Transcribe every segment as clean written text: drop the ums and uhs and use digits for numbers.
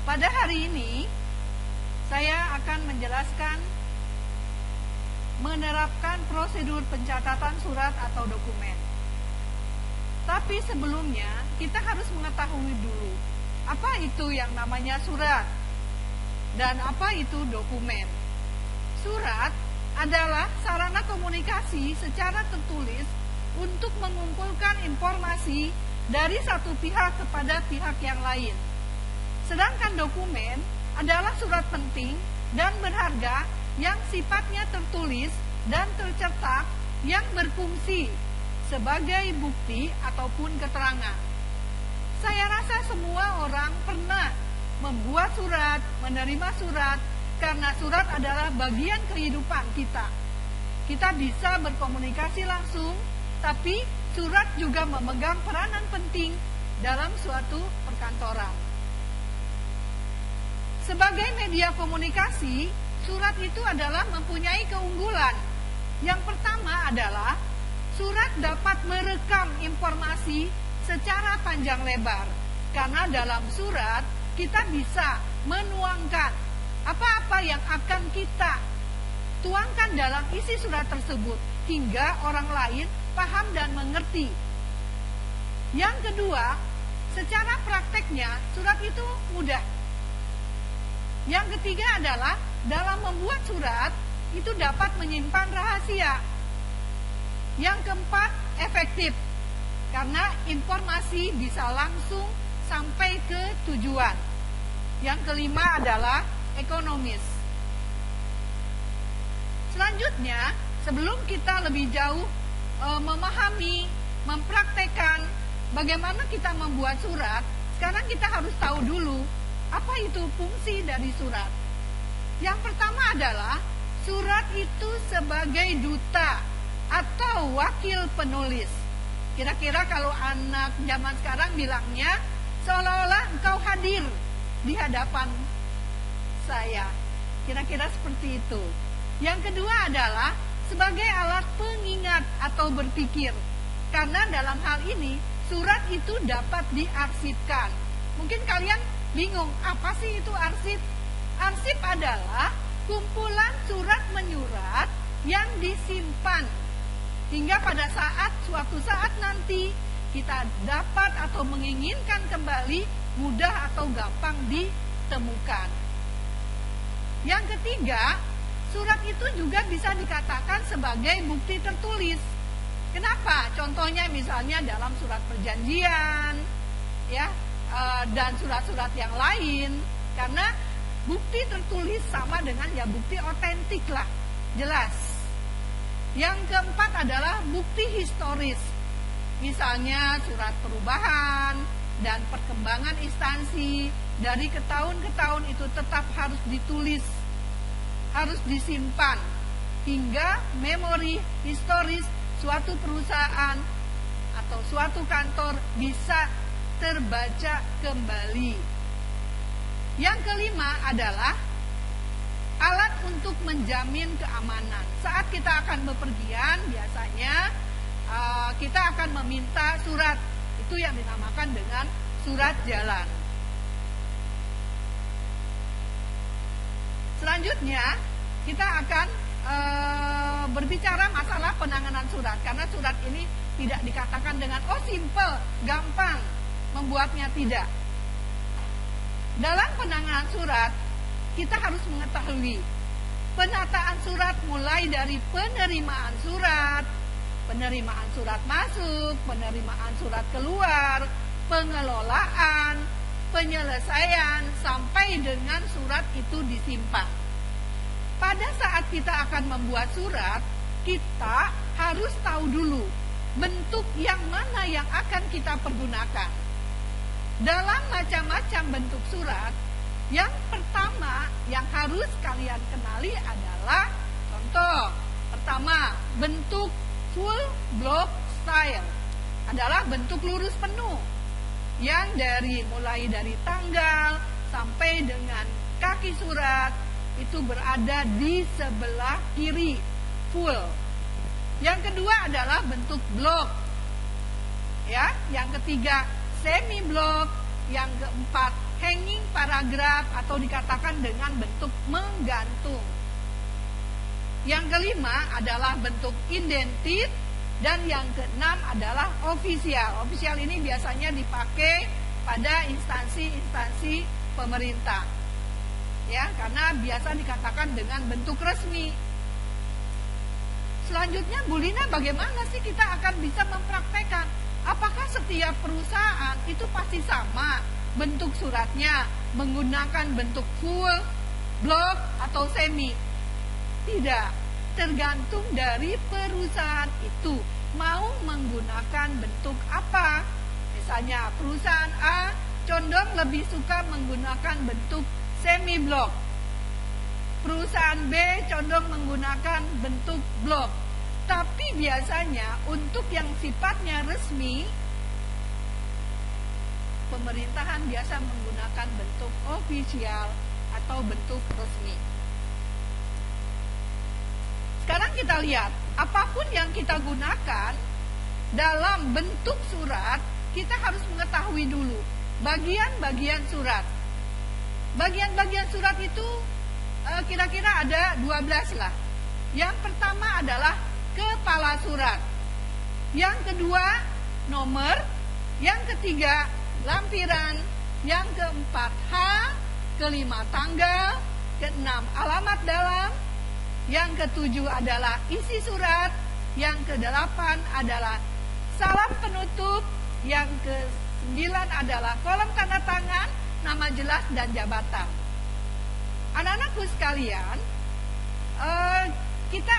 Pada hari ini saya akan menjelaskan menerapkan prosedur pencatatan surat atau dokumen. Tapi sebelumnya kita harus mengetahui dulu apa itu yang namanya surat dan apa itu dokumen. Surat adalah sarana komunikasi secara tertulis untuk mengumpulkan informasi dari satu pihak kepada pihak yang lain. Sedangkan dokumen adalah surat penting dan berharga yang sifatnya tertulis dan tercetak yang berfungsi sebagai bukti ataupun keterangan. Saya rasa semua orang pernah membuat surat, menerima surat, karena surat adalah bagian kehidupan kita. Kita bisa berkomunikasi langsung, tapi surat juga memegang peranan penting dalam suatu perkantoran. Sebagai media komunikasi, surat itu adalah mempunyai keunggulan. Yang pertama adalah surat dapat merekam informasi secara panjang lebar. Karena dalam surat kita bisa menuangkan apa-apa yang akan kita tuangkan dalam isi surat tersebut hingga orang lain paham dan mengerti. Yang kedua, secara prakteknya surat itu mudah. Yang ketiga adalah dalam membuat surat itu dapat menyimpan rahasia. Yang keempat, efektif karena informasi bisa langsung sampai ke tujuan. Yang kelima adalah ekonomis. Selanjutnya, sebelum kita lebih jauh memahami, mempraktekkan bagaimana kita membuat surat, sekarang kita harus tahu dulu apa itu fungsi dari surat. Yang pertama adalah surat itu sebagai duta atau wakil penulis. Kira-kira kalau anak zaman sekarang bilangnya seolah-olah engkau hadir di hadapan saya. Kira-kira seperti itu. Yang kedua adalah sebagai alat pengingat atau berpikir. Karena dalam hal ini surat itu dapat diarsipkan. Mungkin kalian bingung, apa sih itu arsip? Arsip adalah kumpulan surat menyurat yang disimpan hingga pada suatu saat nanti kita dapat atau menginginkan kembali mudah atau gampang ditemukan. Yang ketiga, surat itu juga bisa dikatakan sebagai bukti tertulis. Kenapa? Contohnya misalnya dalam surat perjanjian, ya, dan surat-surat yang lain, karena bukti tertulis sama dengan ya bukti otentik lah, jelas. Yang keempat adalah bukti historis, misalnya surat perubahan dan perkembangan instansi dari ke tahun ke tahun itu tetap harus ditulis, harus disimpan hingga memori historis suatu perusahaan atau suatu kantor bisa terbaca kembali. Yang kelima adalah alat untuk menjamin keamanan. Saat kita akan bepergian, biasanya kita akan meminta surat. Itu yang dinamakan dengan surat jalan. Selanjutnya, kita akan berbicara masalah penanganan surat. Karena surat ini tidak dikatakan dengan simple, gampang membuatnya, tidak. Dalam penanganan surat, kita harus mengetahui penataan surat mulai dari penerimaan surat masuk, penerimaan surat keluar, pengelolaan, penyelesaian, sampai dengan surat itu disimpan. Pada saat kita akan membuat surat, kita harus tahu dulu bentuk yang mana yang akan kita pergunakan. Dalam macam-macam bentuk surat, yang pertama yang harus kalian kenali adalah contoh. Pertama, bentuk full block style adalah bentuk lurus penuh yang mulai dari tanggal sampai dengan kaki surat itu berada di sebelah kiri full. Yang kedua adalah bentuk blok, ya. Yang ketiga semi block, yang keempat hanging paragraph. paragraf atau dikatakan dengan bentuk menggantung. Yang kelima adalah bentuk indentit, dan yang keenam adalah ofisial. Ofisial ini biasanya dipakai pada instansi-instansi pemerintah, ya, karena biasa dikatakan dengan bentuk resmi. Selanjutnya, Bu Lina, bagaimana sih kita akan bisa mempraktekkan? Apakah setiap perusahaan itu pasti sama bentuk suratnya, menggunakan bentuk full, block, atau semi? Tidak, tergantung dari perusahaan itu mau menggunakan bentuk apa. Misalnya perusahaan A condong lebih suka menggunakan bentuk semi block, perusahaan B condong menggunakan bentuk block. Tapi biasanya untuk yang sifatnya resmi, pemerintahan biasa menggunakan bentuk ofisial atau bentuk resmi. Sekarang kita lihat, apapun yang kita gunakan dalam bentuk surat, kita harus mengetahui dulu bagian-bagian surat. Bagian-bagian surat itu kira-kira ada 12 lah. Yang pertama adalah kepala surat. Yang kedua, nomor. Yang ketiga, lampiran. Yang keempat, H. Kelima, tanggal. Keenam, alamat dalam. Yang ketujuh adalah isi surat. Yang kedelapan adalah salam penutup. Yang kesembilan adalah kolom tanda tangan, nama jelas, dan jabatan. Anak-anakku sekalian, kita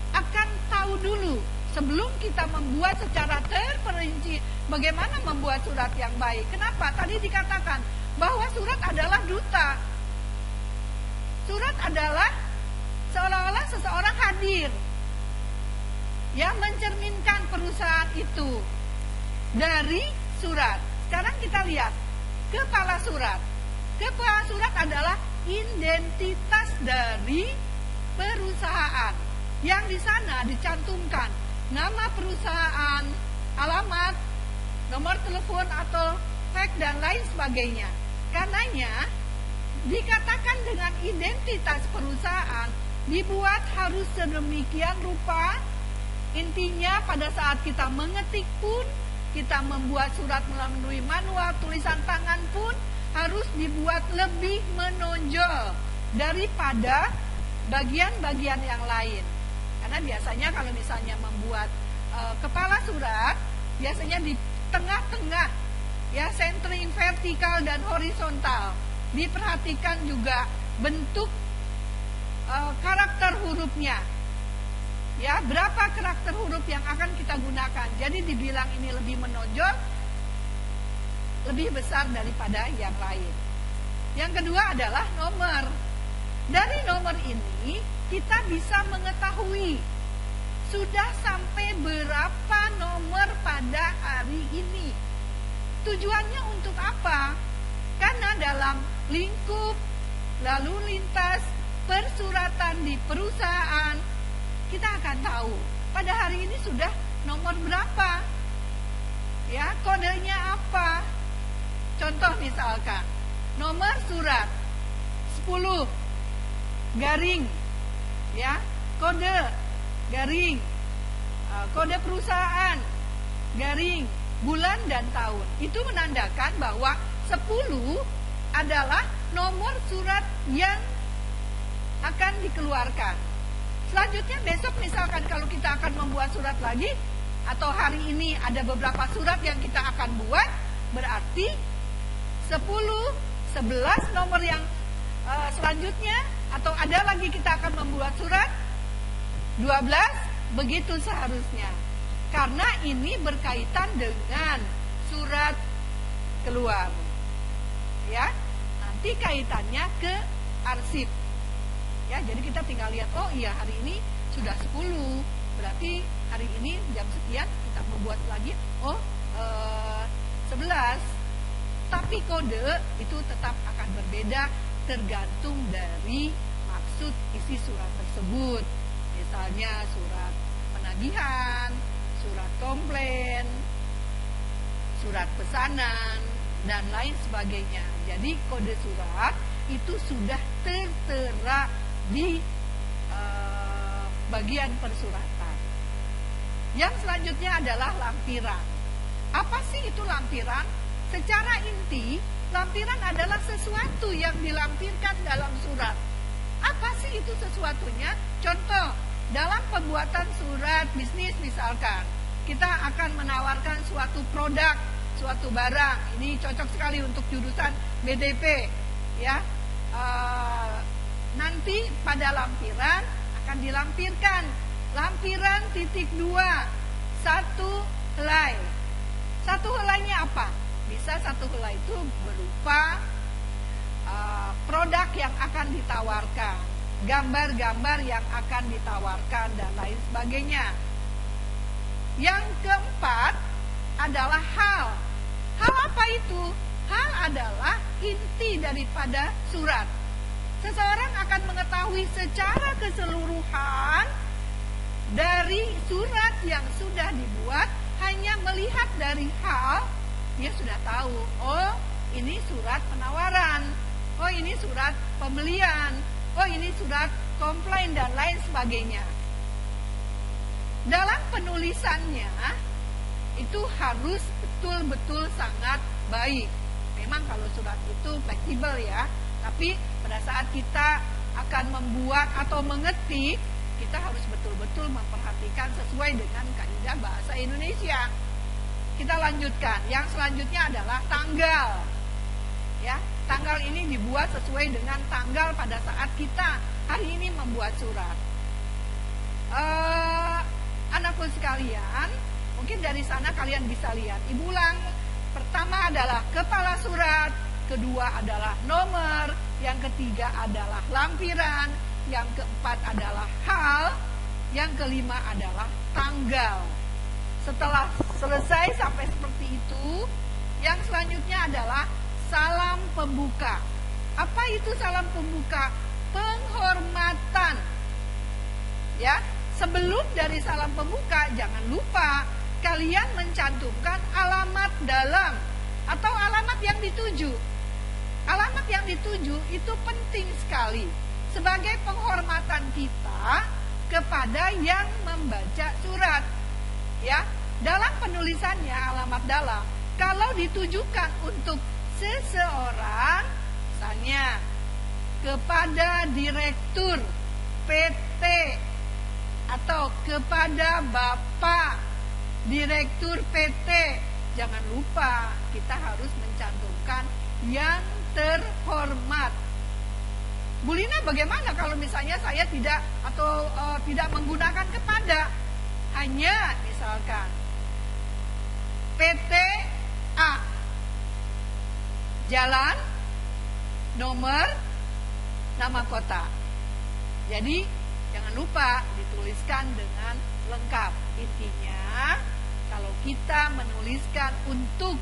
akan tahu dulu sebelum kita membuat secara terperinci bagaimana membuat surat yang baik. Kenapa? Tadi dikatakan bahwa surat adalah duta. Surat adalah seolah-olah seseorang hadir yang mencerminkan perusahaan itu dari surat. Sekarang kita lihat kepala surat. Kepala surat adalah identitas dari perusahaan, yang di sana dicantumkan nama perusahaan, alamat, nomor telepon atau fax dan lain sebagainya. Karenanya dikatakan dengan identitas perusahaan dibuat harus sedemikian rupa. Intinya pada saat kita mengetik pun, kita membuat surat melalui manual, tulisan tangan pun harus dibuat lebih menonjol daripada bagian-bagian yang lain. Karena biasanya kalau misalnya membuat kepala surat, biasanya di tengah-tengah, ya, centering vertikal dan horizontal. Diperhatikan juga bentuk karakter hurufnya, ya, berapa karakter huruf yang akan kita gunakan. Jadi dibilang ini lebih menonjol, lebih besar daripada yang lain. Yang kedua adalah nomor. Dari nomor ini kita bisa mengetahui sudah sampai berapa nomor pada hari ini. Tujuannya untuk apa? Karena dalam lingkup lalu lintas persuratan di perusahaan, kita akan tahu pada hari ini sudah nomor berapa, ya, kodenya apa. Contoh misalkan nomor surat 10 garing, ya, kode garing, kode perusahaan garing, bulan dan tahun. Itu menandakan bahwa 10 adalah nomor surat yang akan dikeluarkan. Selanjutnya besok misalkan kalau kita akan membuat surat lagi, atau hari ini ada beberapa surat yang kita akan buat, berarti 10, 11 nomor yang selanjutnya, atau ada lagi kita akan membuat surat 12, begitu seharusnya. Karena ini berkaitan dengan surat keluar, ya, nanti kaitannya ke arsip, ya. Jadi kita tinggal lihat, oh iya hari ini sudah 10, berarti hari ini jam sekian kita membuat lagi, 11. Tapi kode itu tetap akan berbeda tergantung dari maksud isi surat tersebut. Misalnya surat penagihan, surat komplain, surat pesanan, dan lain sebagainya. Jadi kode surat itu sudah tertera di bagian persuratan. Yang selanjutnya adalah lampiran. Apa sih itu lampiran? Secara inti, lampiran adalah sesuatu yang dilampirkan dalam surat. Apa sih itu sesuatunya? Contoh, dalam pembuatan surat bisnis misalkan, kita akan menawarkan suatu produk, suatu barang. Ini cocok sekali untuk jurusan BDP, ya. Nanti pada lampiran akan dilampirkan lampiran titik 2, satu helai. Satu helainya apa? Bisa satu helai itu berupa produk yang akan ditawarkan, gambar-gambar yang akan ditawarkan, dan lain sebagainya. Yang keempat adalah hal. Hal apa itu? Hal adalah inti daripada surat. Seseorang akan mengetahui secara keseluruhan dari surat yang sudah dibuat, hanya melihat dari hal, dia sudah tahu, oh ini surat penawaran, oh ini surat pembelian, oh ini surat komplain, dan lain sebagainya. Dalam penulisannya, itu harus betul-betul sangat baik. Memang kalau surat itu fleksibel ya, tapi pada saat kita akan membuat atau mengetik, kita harus betul-betul memperhatikan sesuai dengan kaidah bahasa Indonesia. Kita lanjutkan. Yang selanjutnya adalah tanggal. Ya, tanggal ini dibuat sesuai dengan tanggal pada saat kita hari ini membuat surat. Anakku sekalian, mungkin dari sana kalian bisa lihat. Ibu ulang. Pertama adalah kepala surat, kedua adalah nomor, yang ketiga adalah lampiran, yang keempat adalah hal, yang kelima adalah tanggal. Setelah selesai sampai seperti itu, yang selanjutnya adalah salam pembuka. Apa itu salam pembuka? Penghormatan. Ya, sebelum dari salam pembuka, jangan lupa kalian mencantumkan alamat dalam atau alamat yang dituju. Alamat yang dituju itu penting sekali sebagai penghormatan kita kepada yang membaca surat. Ya, dalam penulisannya alamat dalam, kalau ditujukan untuk seseorang, misalnya kepada direktur PT atau kepada Bapak Direktur PT, jangan lupa kita harus mencantumkan yang terhormat. Bu Lina, bagaimana kalau misalnya saya tidak atau tidak menggunakan kepada, hanya misalkan PT A, jalan, nomor, nama kota. Jadi jangan lupa dituliskan dengan lengkap. Intinya, kalau kita menuliskan untuk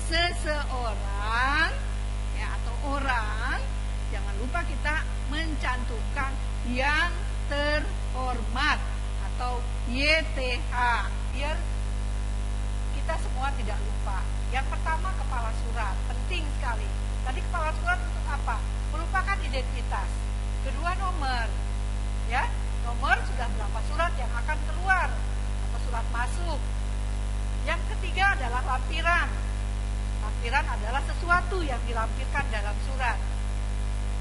seseorang ya atau orang, jangan lupa kita mencantumkan yang terhormat atau YTH, biar kita semua tidak lupa. Yang pertama, kepala surat, penting sekali. Tadi kepala surat untuk apa? Merupakan identitas. Kedua, nomor. Ya, nomor sudah berapa surat yang akan keluar atau surat masuk. Yang ketiga adalah lampiran. Lampiran adalah sesuatu yang dilampirkan dalam surat.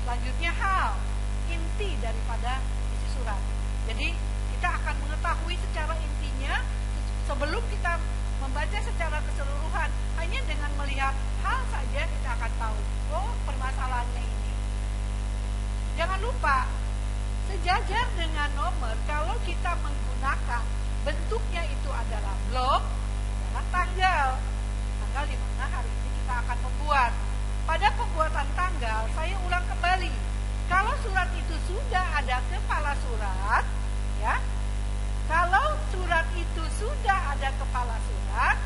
Selanjutnya hal, inti daripada isi surat. Jadi kita akan mengetahui secara intinya sebelum kita membaca secara keseluruhan. Hanya dengan melihat hal saja kita akan tahu, oh permasalahannya ini. Jangan lupa, sejajar dengan nomor, kalau kita menggunakan bentuknya itu adalah blok, adalah tanggal. Tanggal di mana hari ini kita akan membuat. Pada pembuatan tanggal, saya ulang kembali. Kalau surat itu sudah ada kepala surat, ya. Kalau surat itu sudah ada kepala surat,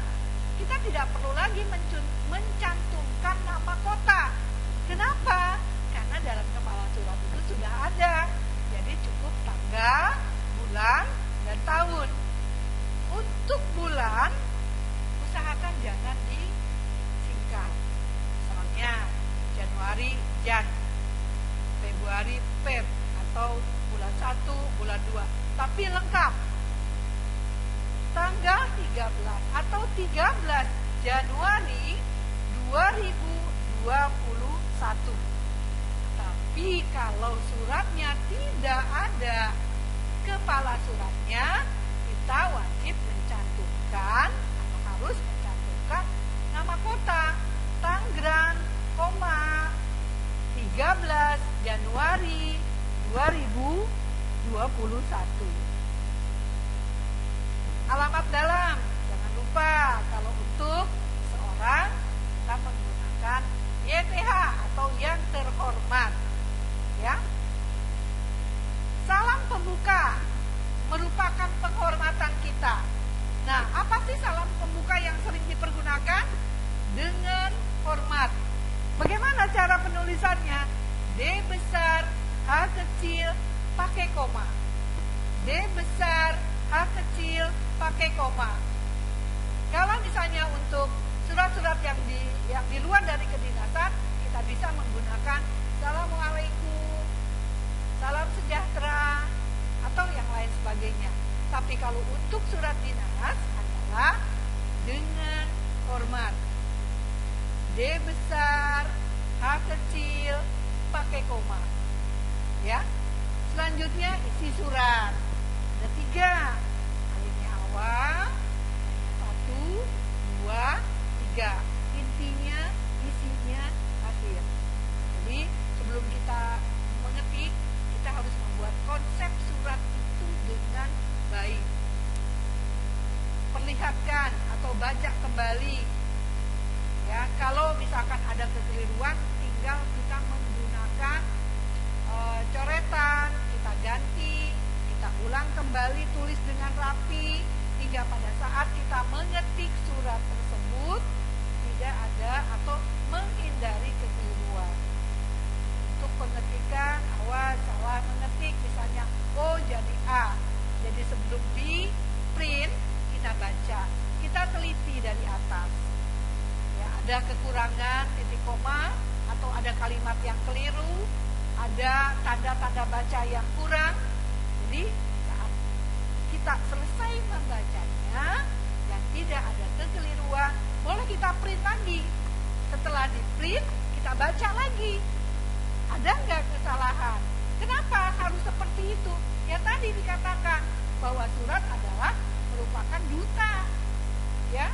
kita tidak perlu lagi mencantumkan nama kota. Kenapa? Karena dalam kepala surat itu sudah ada. Jadi cukup tanggal, bulan, dan tahun. Untuk bulan, usahakan jangan disingkat. Misalnya Januari 2021. Tapi kalau suratnya tidak ada kepala suratnya, kita wajib mencantumkan atau harus mencantumkan nama kota Tangerang, 13 Januari 2021. Alamat dalam, jangan lupa kalau untuk seorang kita menggunakan YTH atau yang terhormat, ya. Salam pembuka merupakan penghormatan kita. Nah, apa sih salam pembuka yang sering dipergunakan? Dengan hormat. Bagaimana cara penulisannya? D besar, H kecil, pakai koma. D besar, H kecil, pakai koma. Kalau misalnya untuk surat-surat yang di luar dari kedinasan, kita bisa menggunakan Assalamualaikum, salam sejahtera, atau yang lain sebagainya. Tapi kalau untuk surat dinas adalah dengan hormat. D besar, H kecil, pakai koma. Ya. Selanjutnya isi surat. Ada 3. Alinea awal, 1, 2, 3. Intinya, isinya, akhir. Jadi sebelum kita mengetik, kita harus membuat konsep surat itu dengan baik. Perlihatkan atau baca kembali. Ya, kalau misalkan ada kekeliruan, tinggal kita menggunakan coretan, kita ganti, kita ulang kembali, tulis dengan rapi, hingga pada saat kita mengetik surat tersebut tidak ada atau menghindari kekeliruan. Untuk pengetikan, awas salah mengetik, misalnya O jadi A. Jadi sebelum di print kita baca, kita teliti dari atas. Ya, ada kekurangan titik koma atau ada kalimat yang keliru, ada tanda-tanda baca yang kurang. Jadi saat kita selesai membacanya dan tidak ada kekeliruan, boleh kita print lagi. Setelah di print, kita baca lagi. Ada nggak kesalahan? Kenapa harus seperti itu? Ya tadi dikatakan bahwa surat adalah merupakan duta, ya,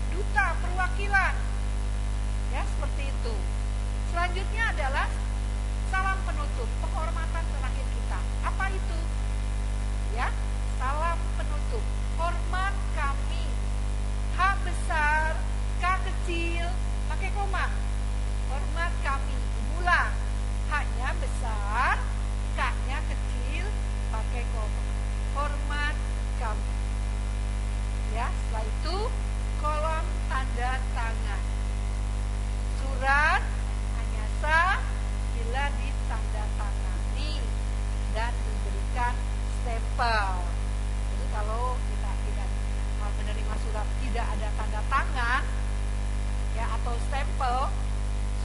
duta perwakilan, ya seperti itu. Selanjutnya adalah salam penutup, penghormatan terakhir kita. Apa itu? Ya, salam penutup. Hormat kami. H besar, K kecil, pakai koma. Hormat kami. Ulang. H-nya besar, K-nya kecil, pakai koma. Hormat kami. Ya, setelah itu kolom tanda tangan. Surat hanya sah bila ditandatangani dan diberikan stempel. Jadi kalau kita tidak menerima surat tidak ada tanda tangan, ya, atau stempel,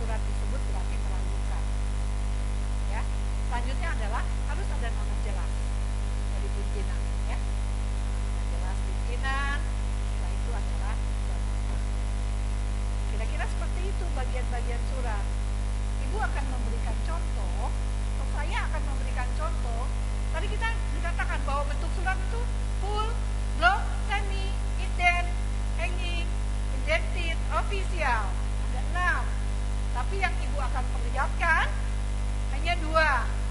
surat tersebut berarti meragukan. Ya. Selanjutnya adalah harus ada nama jelas dari pimpinan, ya. Nama jelas pimpinan. Setelah itu adalah jabatan. Kira-kira seperti itu bagian-bagian surat. Ibu akan memberikan contoh, atau saya akan memberikan contoh. Tadi kita dikatakan bahwa bentuk surat itu full, block, semi, indent, hanging, indented, official. Ada 6. Tapi yang ibu akan perlihatkan hanya 2.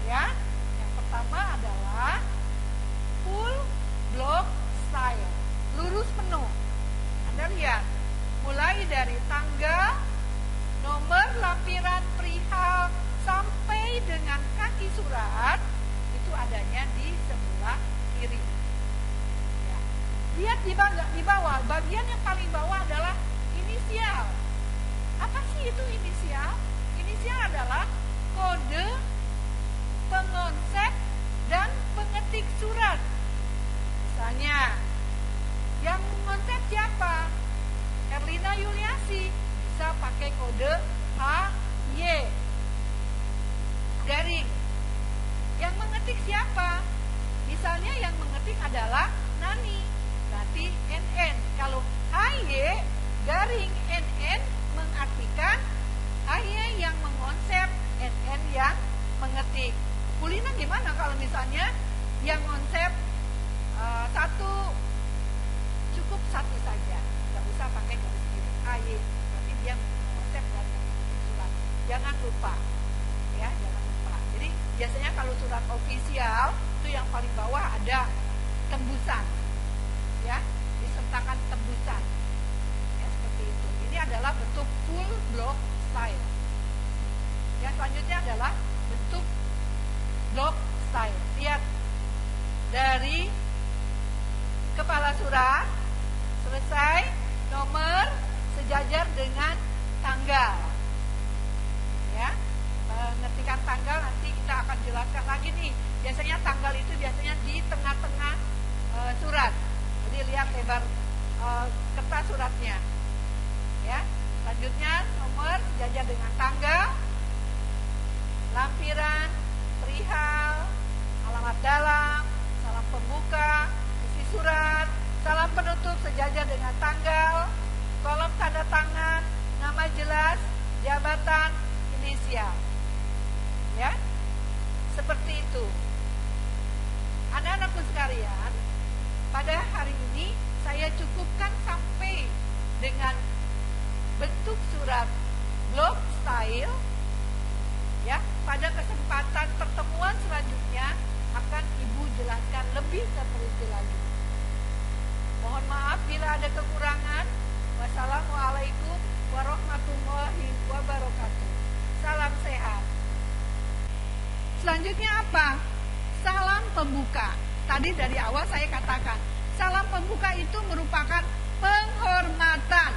Ya, yang pertama adalah full block style, lurus penuh. Anda lihat, mulai dari tanggal, nomor lampiran perihal sampai dengan kaki surat itu adanya di sebelah kiri. Ya. Lihat di bawah, bagian yang paling bawah adalah inisial. Apa sih itu inisial? Inisial adalah kode pengonsep dan pengetik surat. Misalnya, yang mengonsep siapa? Herlina Yuliasi, bisa pakai kode HY. Garing. Yang mengetik siapa? Misalnya yang mengetik adalah Nani, berarti NN. Kalau HY lupa. Ya, jangan lupa. Jadi biasanya kalau surat ofisial itu yang paling bawah ada tembusan. Ya, disertakan tembusan. Ya, seperti itu. Ini adalah bentuk full block style. Yang selanjutnya adalah bentuk block style. Lihat dari kepala surat selesai, nomor sejajar dengan tanggal. Ya, mengetikkan tanggal nanti kita akan jelaskan lagi nih. Biasanya tanggal itu biasanya di tengah-tengah surat. Jadi lihat lebar kertas suratnya. Ya, selanjutnya nomor sejajar dengan tanggal, lampiran, perihal, alamat dalam, salam pembuka, isi surat, salam penutup sejajar dengan tanggal, kolom tanda tangan, nama jelas, jabatan, inisial. Ya, seperti itu. Anak-anakku sekalian, pada hari ini saya cukupkan sampai dengan bentuk surat block style. Ya, pada kesempatan pertemuan selanjutnya akan Ibu jelaskan lebih terperinci lagi. Mohon maaf bila ada kekurangan. Wassalamualaikum warahmatullahi wabarakatuh. Salam sehat. Selanjutnya apa? Salam pembuka. Tadi dari awal saya katakan, salam pembuka itu merupakan penghormatan.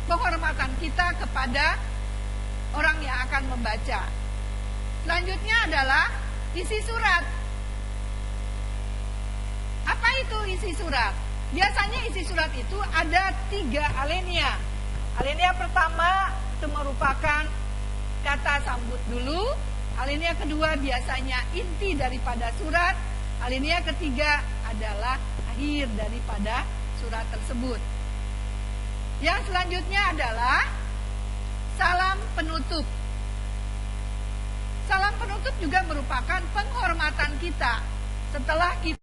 Penghormatan kita kepada orang yang akan membaca. Selanjutnya adalah isi surat. Apa itu isi surat? Biasanya isi surat itu ada 3 alinea. Alinea pertama itu merupakan kata sambut dulu. Alinea kedua biasanya inti daripada surat. Alinea ketiga adalah akhir daripada surat tersebut. Yang selanjutnya adalah salam penutup. Salam penutup juga merupakan penghormatan kita setelah kita